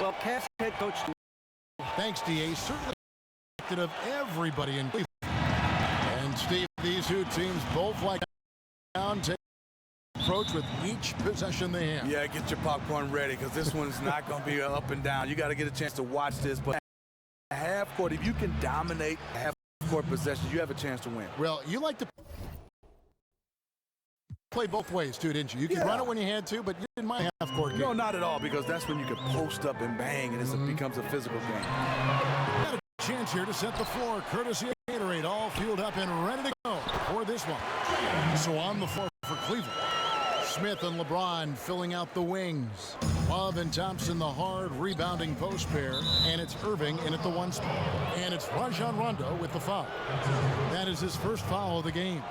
Well, Cavs head coach. Thanks, DA. Certainly of everybody in Cleveland. And Steve, these two teams both like down take approach with each possession they have. Yeah, get your popcorn ready because this one's not going to be up and down. You got to get a chance to watch this. But half court, if you can dominate half court possession, you have a chance to win. Well, you like to play both ways too, didn't you? You could run it when you had to, but you didn't mind half court game. No, not at all, because that's when you can post up and bang, and it becomes a physical game. Got a chance here to set the floor, courtesy of Gatorade, all fueled up and ready to go for this one. So on the floor for Cleveland, Smith and LeBron filling out the wings. Love and Thompson, the hard rebounding post pair, and it's Irving in at the one spot. And it's Rajon Rondo with the foul. That is his first foul of the game.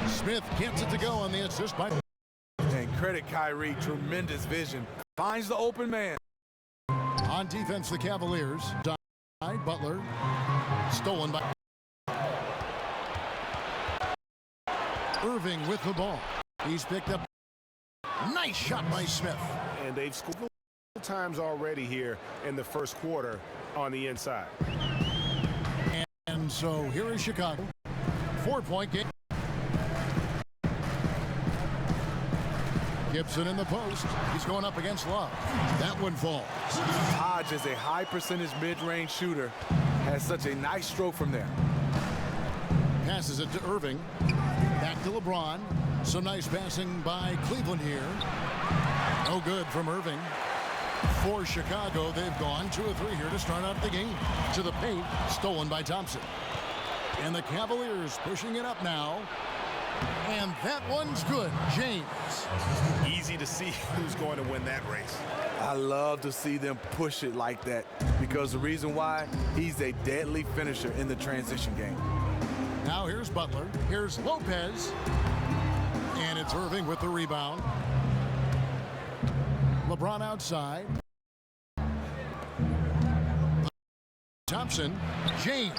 Smith gets it to go on the assist by. And credit Kyrie, tremendous vision. Finds the open man. On defense, the Cavaliers. Butler. Stolen by. Irving with the ball. He's picked up. Nice shot by Smith. And they've scored times already here in the first quarter on the inside. And so here is Chicago. 4-point game. Gibson in the post. He's going up against Love. That one falls. Hodge is a high percentage mid-range shooter. Has such a nice stroke from there. Passes it to Irving. Back to LeBron. Some nice passing by Cleveland here. No good from Irving. For Chicago, they've gone 2 of 3 here to start out the game. To the paint, stolen by Thompson. And the Cavaliers pushing it up now. And that one's good. James. Easy to see who's going to win that race. I love to see them push it like that because the reason why, he's a deadly finisher in the transition game. Now here's Butler. Here's Lopez. And it's Irving with the rebound. LeBron outside. Thompson. James.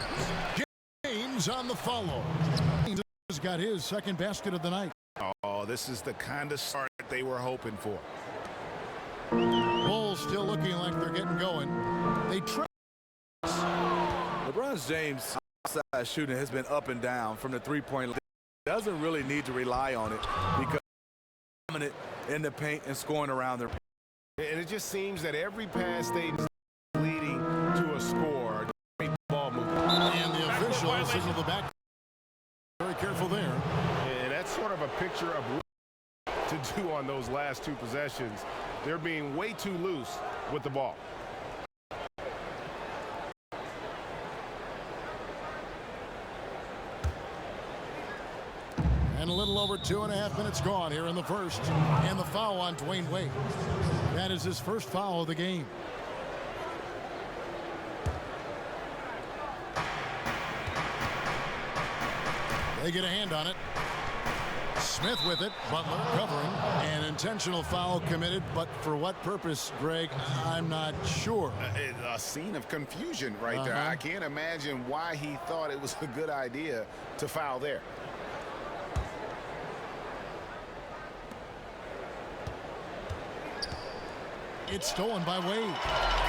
James on the follow. He's got his second basket of the night. Oh, this is the kind of start they were hoping for. Bulls still looking like they're getting going. They try. LeBron James' outside shooting has been up and down from the three-point line. Doesn't really need to rely on it because he's dominant in the paint and scoring around their. And it just seems that every pass they leading to a score. Great ball movement. And the official signaled the back. Very careful there. And that's sort of a picture of what to do on those last 2 possessions. They're being way too loose with the ball. And a little over 2.5 minutes gone here in the first. And the foul on Dwayne Wade. That is his first foul of the game. They get a hand on it. Smith with it. Butler covering. An intentional foul committed, but for what purpose, Greg, I'm not sure. A scene of confusion right there. I can't imagine why he thought it was a good idea to foul there. It's stolen by Wade.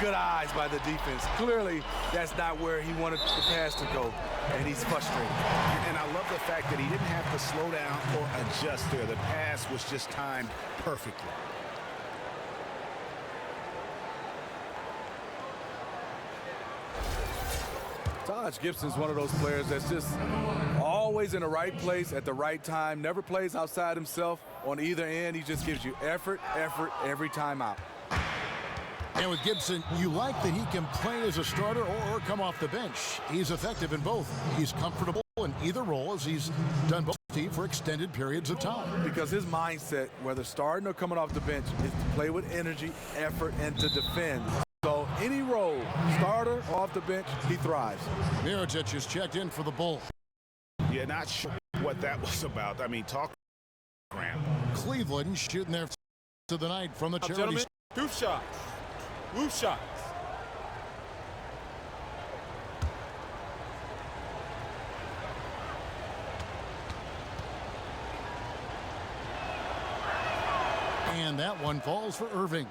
Good eyes by the defense. Clearly, that's not where he wanted the pass to go, and he's frustrated. And I love the fact that he didn't have to slow down or adjust there. The pass was just timed perfectly. Taj Gibson's one of those players that's just always in the right place at the right time, never plays outside himself on either end. He just gives you effort every time out. And with Gibson, you like that he can play as a starter or come off the bench. He's effective in both. He's comfortable in either role as he's done both for extended periods of time. Because his mindset, whether starting or coming off the bench, is to play with energy, effort, and to defend. So any role, starter or off the bench, he thrives. Mirotic is checked in for the Bulls. Yeah, not sure what that was about. I mean, talk. Cleveland shooting their to the night from the charity. Gentlemen, 2 shots. 2 shots. And that one falls for Irving.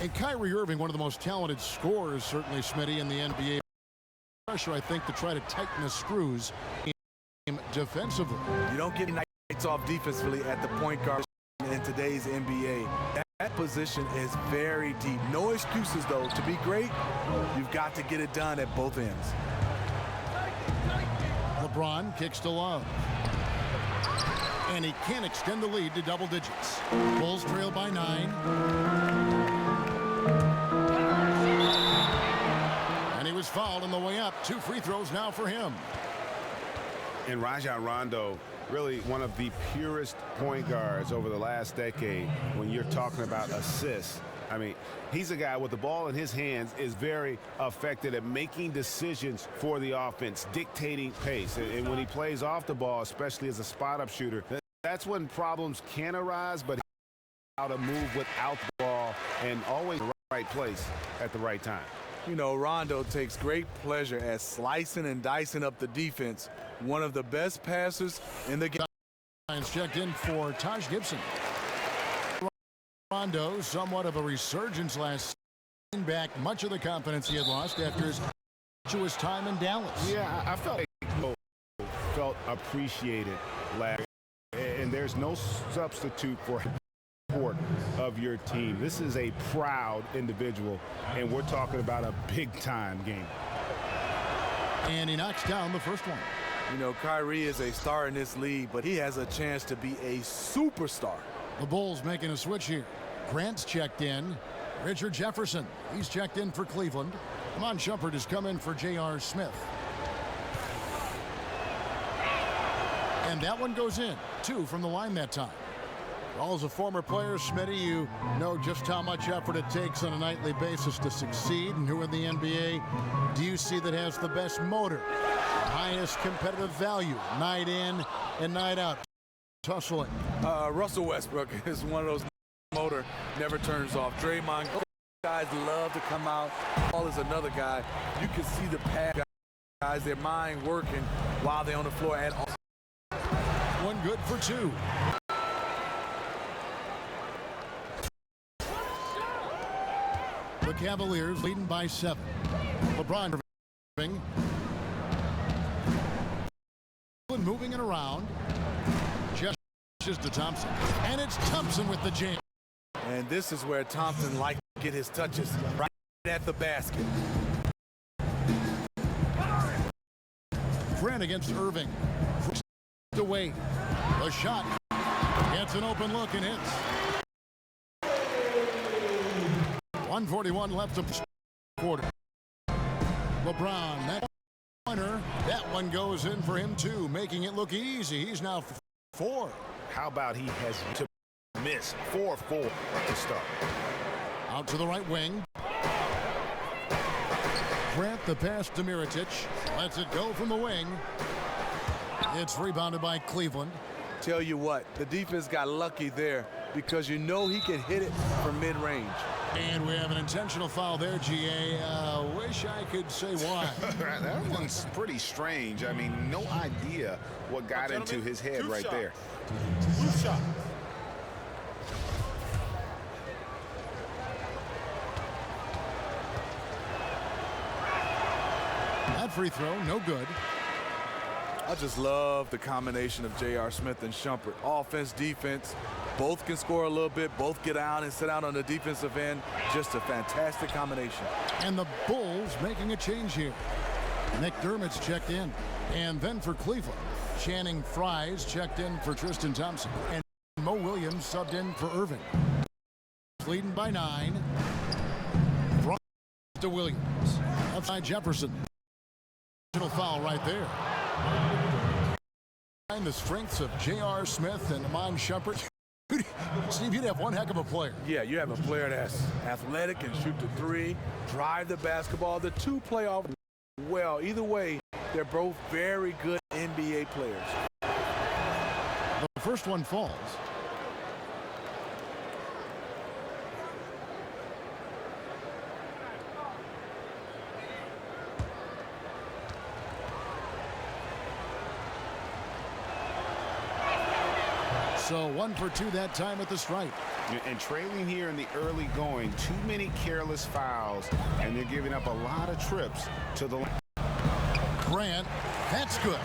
And Kyrie Irving, one of the most talented scorers, certainly, Smitty, in the NBA. Pressure, I think, to try to tighten the screws defensively. You don't get nights off defensively at the point guard in today's NBA. That position is very deep. No excuses, though. To be great, you've got to get it done at both ends. LeBron kicks to Love. And he can't extend the lead to double digits. Bulls trail by 9. And he was fouled on the way up. 2 free throws now for him. And Rajon Rondo, really one of the purest point guards over the last decade when you're talking about assists. I mean, he's a guy with the ball in his hands is very effective at making decisions for the offense, dictating pace. And when he plays off the ball, especially as a spot-up shooter, that's when problems can arise, but how to move without the ball and always in the right place at the right time. You know, Rondo takes great pleasure at slicing and dicing up the defense. One of the best passers in the game. Checked in for Taj Gibson. Rondo, somewhat of a resurgence last season, back much of the confidence he had lost after his time in Dallas. Yeah, I felt appreciated last year, and there's no substitute for support of your team. This is a proud individual, and we're talking about a big-time game. And he knocks down the first one. You know, Kyrie is a star in this league, but he has a chance to be a superstar. The Bulls making a switch here. Grant's checked in. Richard Jefferson, he's checked in for Cleveland. Iman Shumpert has come in for J.R. Smith. And that one goes in. 2 from the line that time. Well, as a former player, Smitty, you know just how much effort it takes on a nightly basis to succeed. And who in the NBA do you see that has the best motor, highest competitive value, night in and night out, tussling? Russell Westbrook is one of those motor never turns off. Draymond, guys love to come out. Paul is another guy. You can see the past guys, their mind working while they're on the floor. And one good for 2. The Cavaliers leading by 7. LeBron moving it around. Just to Thompson. And it's Thompson with the jam. And this is where Thompson likes to get his touches, right at the basket. Grant against Irving. Away. The shot. Gets an open look and hits. 1:41 left of the quarter. LeBron, that pointer. That one goes in for him too, making it look easy. He's now 4. How about he has to miss 4-4 to start. Out to the right wing. Grant the pass to Mirotic. Lets it go from the wing. It's rebounded by Cleveland. Tell you what, the defense got lucky there because you know he can hit it from mid-range. And we have an intentional foul there, GA. Wish I could say why. That one's pretty strange. I mean, no idea what got into his head right there. Shot. That free throw, no good. I just love the combination of J.R. Smith and Shumpert. Offense, defense, both can score a little bit, both get out and sit out on the defensive end. Just a fantastic combination. And the Bulls making a change here. McDermott's checked in. And then for Cleveland, Channing Frye's checked in for Tristan Thompson. And Mo Williams subbed in for Irving. Leading by 9. Front to Williams. Outside Jefferson. Foul right there. And the strengths of J.R. Smith and Iman Shumpert. Steve, you'd have one heck of a player. Yeah, you have a player that's athletic and shoot the 3, drive the basketball. The 2 play off well. Either way, they're both very good NBA players. The first one falls. So 1 for 2 that time at the stripe. And trailing here in the early going, too many careless fouls, and they're giving up a lot of trips to the line. Grant, that's good.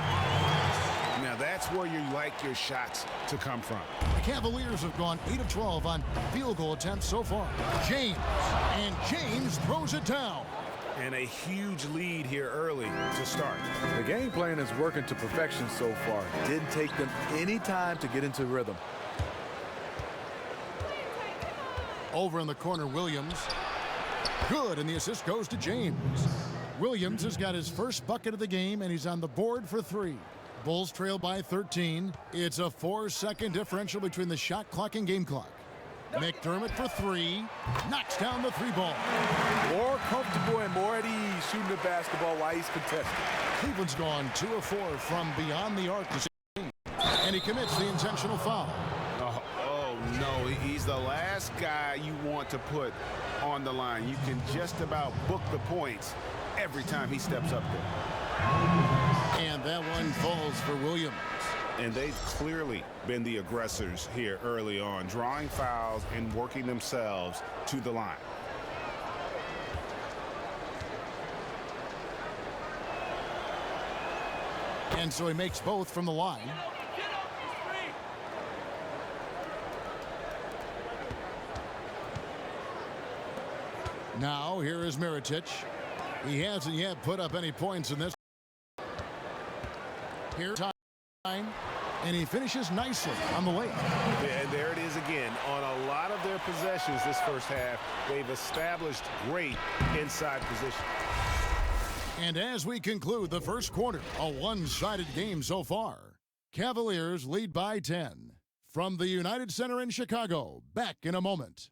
Now that's where you like your shots to come from. The Cavaliers have gone 8 of 12 on field goal attempts so far. James, and James throws it down. And a huge lead here early to start. The game plan is working to perfection so far. Didn't take them any time to get into rhythm. Over in the corner, Williams. Good, and the assist goes to James. Williams has got his first bucket of the game, and he's on the board for 3. Bulls trail by 13. It's a 4-second differential between the shot clock and game clock. McDermott for 3. Knocks down the 3 ball. More comfortable and more at ease shooting the basketball while he's contesting. Cleveland's gone 2 of 4 from beyond the arc to save. And he commits the intentional foul. Oh, no, he's the last guy you want to put on the line. You can just about book the points every time he steps up there. And that one falls for Williams. And they've clearly been the aggressors here early on, drawing fouls and working themselves to the line. And so he makes both from the line. Now here is Mirotic. He hasn't yet put up any points in this. Here's time, and he finishes nicely on the layup. And there it is again. On a lot of their possessions this first half, they've established great inside position. And as we conclude the first quarter, a one-sided game so far. Cavaliers lead by 10. From the United Center in Chicago, back in a moment.